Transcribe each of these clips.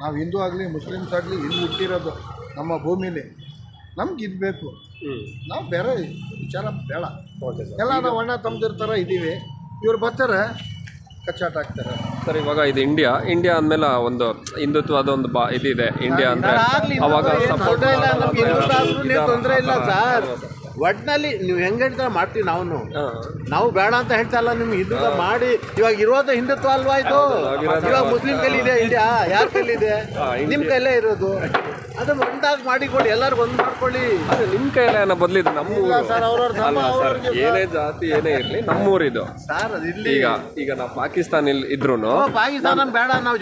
ನಾವು ಹಿಂದೂ ಆಗಲಿ ಮುಸ್ಲಿಮ್ಸ್ ಆಗಲಿ ಇಲ್ಲಿ ಹುಟ್ಟಿರೋದು ನಮ್ಮ ಭೂಮಿಲಿ ನಮ್ಗೆ ಇದು ಬೇಕು. ನಾವು ಬೇರೆ ವಿಚಾರ ಬೇಡ. ಎಲ್ಲ ನಾವು ಅಣ್ಣ ತಮ್ಮದಿರ್ತಾರ ಇದ್ದೀವಿ. ಇವ್ರು ಬರ್ತಾರೆ ಕಚ್ಚಾಟ ಆಗ್ತಾರೆ. ಸರ್, ಇವಾಗ ಇದು ಇಂಡಿಯಾ ಅಂದಮೇಲೆ ಒಂದು ಹಿಂದುತ್ವದ ಒಂದು ಇದಿದೆ. ಇಂಡಿಯಾ ಅಂದರೆ ಅವಾಗ ತೊಂದರೆ ಇಲ್ಲ ಸರ್. ಒಟ್ಟಿನಲ್ಲಿ ನೀವು ಹೆಂಗೆ ಹೇಳ್ತಾರೆ ಮಾಡ್ತೀವಿ. ನಾವು ಬೇಡ ಅಂತ ಹೇಳ್ತಾ ಇಲ್ಲ. ನಿಮ್ಗೆ ಹಿಂದುತ್ವ ಮಾಡಿ ಇವಾಗ ಇರೋದು ಹಿಂದುತ್ವ ಅಲ್ವಾ ಇದು? ಇವಾಗ ಮುಸ್ಲಿಂ ಕೈಲಿದೆ ಇಂಡಿಯಾ, ಯಾರ ಕೈಲಿದೆ? ನಿಮ್ಮ ಕೈಲೇ ಇರೋದು. ಅದು ಒಂದಾಗಿ ಮಾಡಿಕೊಳ್ಳಿ, ಎಲ್ಲರಿಗೂ ಒಂದು ಮಾಡ್ಕೊಳ್ಳಿ. ಅದು ನಿಮ್ಮ ಕೈಲೇ ಅನ್ನೋ ಬದಲಿದ್ದು ನಮ್ಮೂರು ಸರ್. ಸರ್, ಏನೇ ಜಾತಿ ಏನೇ ಇರಲಿ ನಮ್ಮೂರಿದು ಸರ್. ಅದು ಇಲ್ಲಿ ಈಗ ನಾವು ಪಾಕಿಸ್ತಾನ ಇದ್ರೂ ಪಾಕಿಸ್ತಾನ ಬೇಡ. ನಾವು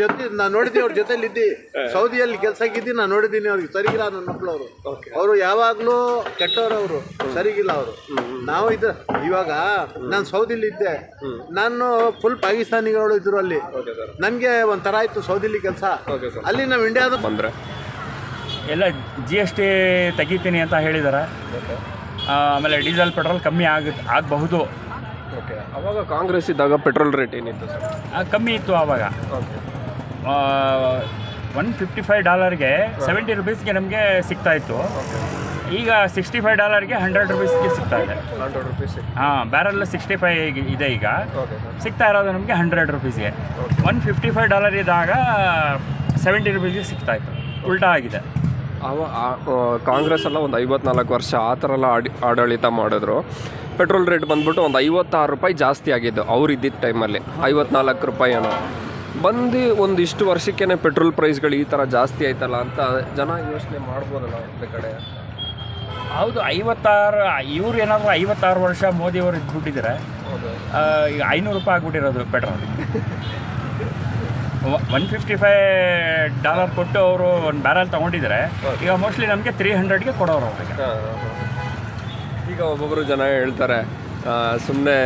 ನೋಡಿದ್ದೀವಿ, ಅವ್ರ ಜೊತೆಲಿ ಇದ್ದಿ. ಸೌದಿಯಲ್ಲಿ ಕೆಲಸಕ್ಕಿದ್ದು ನಾನು ನೋಡಿದ್ದೀನಿ. ಅವ್ರಿಗೆ ಸರಿಗಿಲ್ಲ ನನ್ನ ಮಕ್ಕಳವರು. ಅವರು ಯಾವಾಗಲೂ ಕೆಟ್ಟವರು, ಅವರು ಸರಿಗಿಲ್ಲ ಅವರು. ನಾವು ಇವಾಗ ನಾನು ಸೌದಿಲಿ ಇದ್ದೆ. ನಾನು ಫುಲ್ ಪಾಕಿಸ್ತಾನಿಗಳು ಇದ್ರು ಅಲ್ಲಿ. ನನಗೆ ಒಂಥರ ಆಯಿತು ಸೌದಿಲಿ ಕೆಲಸ. ಅಲ್ಲಿ ನಾವು ಇಂಡಿಯಾದ ಬಂದರೆ ಎಲ್ಲ GST ತೆಗಿತೀನಿ ಅಂತ ಹೇಳಿದ್ದಾರೆ. ಆಮೇಲೆ ಡೀಸೆಲ್ ಪೆಟ್ರೋಲ್ ಕಮ್ಮಿ ಆಗಬಹುದು. ಅವಾಗ ಕಾಂಗ್ರೆಸ್ ಇದ್ದಾಗ ಪೆಟ್ರೋಲ್ ರೇಟ್ ಏನಿತ್ತು ಸರ್? ಕಮ್ಮಿ ಇತ್ತು ಆವಾಗ. $155ಗೆ $70 ನಮಗೆ ಸಿಗ್ತಾಯಿತ್ತು. ಈಗ $65ಗೆ $100 ಸಿಗ್ತಾ ಇದೆ. ಬ್ಯಾರಲ್ 65 ಇದೆ. ಈಗ ಸಿಗ್ತಾ ಇರೋದು ನಮಗೆ $100ಗೆ. $155 ಇದ್ದಾಗ $70 ಸಿಗ್ತಾಯಿತ್ತು. ಉಲ್ಟಾ ಆಗಿದೆ. ಕಾಂಗ್ರೆಸ್ ಎಲ್ಲ ಒಂದು 54 ವರ್ಷ ಆ ಥರ ಎಲ್ಲ ಆಡಳಿತ ಮಾಡಿದ್ರು. ಪೆಟ್ರೋಲ್ ರೇಟ್ ಬಂದ್ಬಿಟ್ಟು ಒಂದು ₹56 ಜಾಸ್ತಿ ಆಗಿದ್ದು ಅವ್ರು ಇದ್ದಿದ್ದ ಟೈಮಲ್ಲಿ. ₹54 ಏನೋ ಬಂದು ಒಂದಿಷ್ಟು ವರ್ಷಕ್ಕೇ ಪೆಟ್ರೋಲ್ ಪ್ರೈಸ್ಗಳು ಈ ಥರ ಜಾಸ್ತಿ ಆಯ್ತಲ್ಲ ಅಂತ ಜನ ಯೋಚನೆ ಮಾಡ್ಬೋದಲ್ಲ ಒಂದು ಕಡೆ. ಹೌದು, 56 ಇವ್ರು ಏನಾದರೂ 56 ವರ್ಷ ಮೋದಿಯವರು ಇದ್ಬಿಟ್ಟಿದ್ದಾರೆ. ಈಗ ₹500 ಆಗ್ಬಿಟ್ಟಿರೋದು ಪೆಟ್ರೋಲ್. $155 ಕೊಟ್ಟು ಅವರು ಒಂದು ಬ್ಯಾರಲ್ ತೊಗೊಂಡಿದ್ದಾರೆ. ಈಗ ಮೋಸ್ಟ್ಲಿ ನಮಗೆ 300ಗೆ ಕೊಡೋರು ಅವ್ರಿಗೆ. ಈಗ ಒಬ್ಬೊಬ್ಬರು ಜನ ಹೇಳ್ತಾರೆ ಸುಮ್ಮನೆ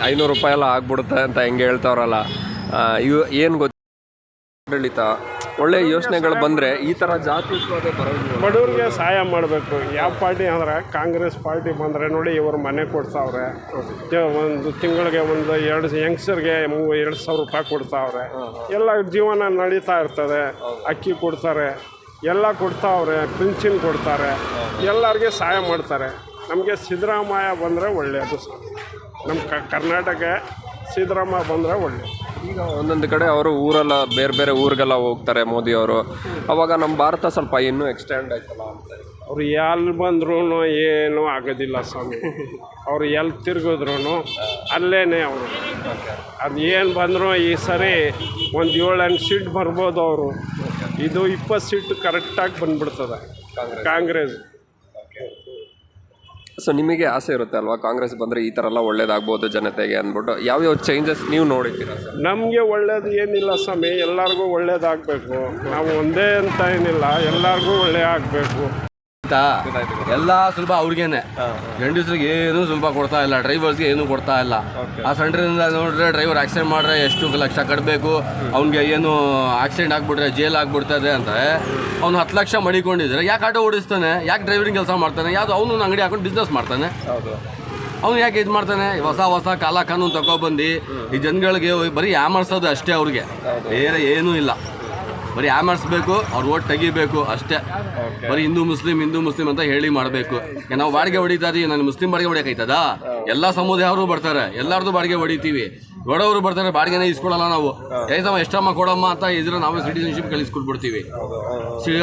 ₹500 ಎಲ್ಲ ಆಗ್ಬಿಡುತ್ತೆ ಅಂತ ಹೆಂಗೆ ಹೇಳ್ತಾವ್ರಲ್ಲ. ಇವು ಏನು ಆಡಳಿತ ಒಳ್ಳೆ ಯೋಚನೆಗಳು ಬಂದರೆ ಈ ಥರ ಜಾತಿ ಬಡವ್ರಿಗೆ ಸಹಾಯ ಮಾಡಬೇಕು. ಯಾವ ಪಾರ್ಟಿ ಅಂದ್ರೆ ಕಾಂಗ್ರೆಸ್ ಪಾರ್ಟಿ ಬಂದರೆ ನೋಡಿ, ಇವರು ಮನೆ ಕೊಡ್ತಾವ್ರೆ. ಒಂದು ತಿಂಗಳಿಗೆ ಒಂದು ಯಂಗ್ಸ್ಟರ್ಗೆ ₹2,000 ಕೊಡ್ತಾವ್ರೆ. ಎಲ್ಲ ಜೀವನ ನಡೀತಾ ಇರ್ತದೆ. ಅಕ್ಕಿ ಕೊಡ್ತಾರೆ, ಎಲ್ಲ ಕೊಡ್ತಾವ್ರೆ. ಪಿಂಚಣಿ ಕೊಡ್ತಾರೆ, ಎಲ್ಲರಿಗೆ ಸಹಾಯ ಮಾಡ್ತಾರೆ. ನಮಗೆ ಸಿದ್ದರಾಮಯ್ಯ ಬಂದರೆ ಒಳ್ಳೆಯದು ಸರ್. ನಮ್ಮ ಕರ್ನಾಟಕ ಸಿದ್ದರಾಮಯ್ಯ ಬಂದರೆ ಒಳ್ಳೆಯದು. ಈಗ ಒಂದೊಂದು ಕಡೆ ಅವರು ಊರೆಲ್ಲ ಬೇರೆ ಬೇರೆ ಊರಿಗೆಲ್ಲ ಹೋಗ್ತಾರೆ ಮೋದಿಯವರು. ಅವಾಗ ನಮ್ಮ ಭಾರತ ಸ್ವಲ್ಪ ಇನ್ನೂ ಎಕ್ಸ್ಟೆಂಡ್ ಆಯ್ತಲ್ಲ ಅಂತ. ಅವ್ರು ಎಲ್ಲಿ ಬಂದ್ರೂ ಏನೂ ಆಗೋದಿಲ್ಲ ಸ್ವಾಮಿ. ಅವ್ರು ಎಲ್ಲಿ ತಿರುಗಿದ್ರು ಅಲ್ಲೇ ಅವರು. ಅದು ಏನು ಬಂದರೂ ಈ ಸರಿ ಒಂದು 7-8 ಸೀಟ್ ಬರ್ಬೋದು ಅವರು. ಇದು 20 ಸೀಟ್ ಕರೆಕ್ಟಾಗಿ ಬಂದ್ಬಿಡ್ತದೆ ಕಾಂಗ್ರೆಸ್. ಸೊ ನಿಮಗೆ ಆಸೆ ಇರುತ್ತೆ ಅಲ್ವಾ, ಕಾಂಗ್ರೆಸ್ ಬಂದರೆ ಈ ಥರ ಎಲ್ಲ ಒಳ್ಳೇದಾಗ್ಬೋದು ಜನತೆಗೆ ಅಂದ್ಬಿಟ್ಟು? ಯಾವ್ಯಾವ ಚೇಂಜಸ್ ನೀವು ನೋಡಿದ್ದೀರಾ ಸರ್? ನಮಗೆ ಒಳ್ಳೇದು ಏನಿಲ್ಲ ಸ್ವಾಮಿ, ಎಲ್ಲರಿಗೂ ಒಳ್ಳೇದಾಗಬೇಕು. ನಾವು ಒಂದೇ ಅಂತ ಏನಿಲ್ಲ, ಎಲ್ಲರಿಗೂ ಒಳ್ಳೆ ಆಗಬೇಕು. ಎಲ್ಲ ಸುಲಭ ಅವ್ರಿಗೇನೆ. ಗಂಡಸ್ರಿಗೆ ಏನು ಸುಲಭ ಕೊಡ್ತಾ ಇಲ್ಲ, ಡ್ರೈವರ್ಸ್ಗೆ ಏನು ಕೊಡ್ತಾ ಇಲ್ಲ. ಆ ಸೆಂಟ್ರಿಂದ ನೋಡಿದ್ರೆ ಡ್ರೈವರ್ ಆಕ್ಸಿಡೆಂಟ್ ಮಾಡಿದ್ರೆ ಎಷ್ಟು ಲಕ್ಷ ಕಟ್ಟಬೇಕು, ಅವ್ನಿಗೆ ಏನು ಆಕ್ಸಿಡೆಂಟ್ ಆಗಿಬಿಟ್ರೆ ಜೈಲ್ ಆಗಿಬಿಡ್ತದೆ ಅಂತ ಅವ್ನು 10 ಲಕ್ಷ ಮಡಿಕೊಂಡಿದ್ರೆ ಯಾಕೆ ಆಟೋ ಓಡಿಸ್ತಾನೆ, ಯಾಕೆ ಡ್ರೈವರಿಂಗ್ ಕೆಲಸ ಮಾಡ್ತಾನೆ, ಯಾವುದು ಅವನು ಅಂಗಡಿ ಹಾಕೊಂಡು ಬಿಸ್ನೆಸ್ ಮಾಡ್ತಾನೆ. ಅವ್ನು ಯಾಕೆ ಇದು ಮಾಡ್ತಾನೆ? ಹೊಸ ಕಾಲ ಕಾನೂನು ತಗೊಬಂದು ಈ ಜನಗಳಿಗೆ ಬರೀ ಯಾಮರ್ಸೋದು ಅಷ್ಟೇ. ಅವ್ರಿಗೆ ಬೇರೆ ಏನೂ ಇಲ್ಲ, ಬರೀ ಯಾಮರ್ಸ್ಬೇಕು, ಅವ್ರು ಓಟ್ ತೆಗಿಬೇಕು ಅಷ್ಟೇ. ಬರೀ ಹಿಂದೂ ಮುಸ್ಲಿಂ ಅಂತ ಹೇಳಿ ಮಾಡಬೇಕು. ನಾವು ಬಾಡಿಗೆ ಹೊಡಿತಾ ಇದೀವಿ, ನಾನು ಮುಸ್ಲಿಂ ಬಾಡಿಗೆ ಹೊಡಿಯಕೈತದ? ಎಲ್ಲ ಸಮುದಾಯವರು ಬರ್ತಾರೆ, ಎಲ್ಲರದು ಬಾಡಿಗೆ ಹೊಡಿತೀವಿ. ಬಡವರು ಬರ್ತಾರೆ, ಬಾಡಿಗೆನೇ ಇಸ್ಕೊಳ್ಳಲ್ಲ ನಾವು. ಎಷ್ಟಮ್ಮ ಕೊಡಮ್ಮ ಅಂತ ಇದ್ರೆ ನಾವು ಸಿಟಿಸನ್ಶಿಪ್ ಕಳಿಸ್ಕೊಟ್ಬಿಡ್ತೀವಿ.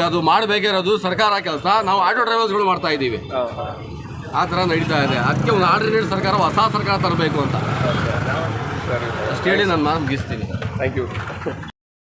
ಅದು ಮಾಡಬೇಕಿರೋದು ಸರ್ಕಾರ ಕೆಲಸ, ನಾವು ಆಟೋ ಡ್ರೈವರ್ಸ್ಗಳು ಮಾಡ್ತಾ ಇದ್ದೀವಿ. ಆ ಥರ ನಡೀತಾ ಇದೆ. ಅದಕ್ಕೆ ಒಂದು ಆಲ್ಟರ್ನೇಟ್ ಸರ್ಕಾರ, ಹೊಸ ಸರ್ಕಾರ ತರಬೇಕು ಅಂತ ಅಷ್ಟು ಹೇಳಿ ನಾನು ಮುಗಿಸ್ತೀನಿ. Thank you.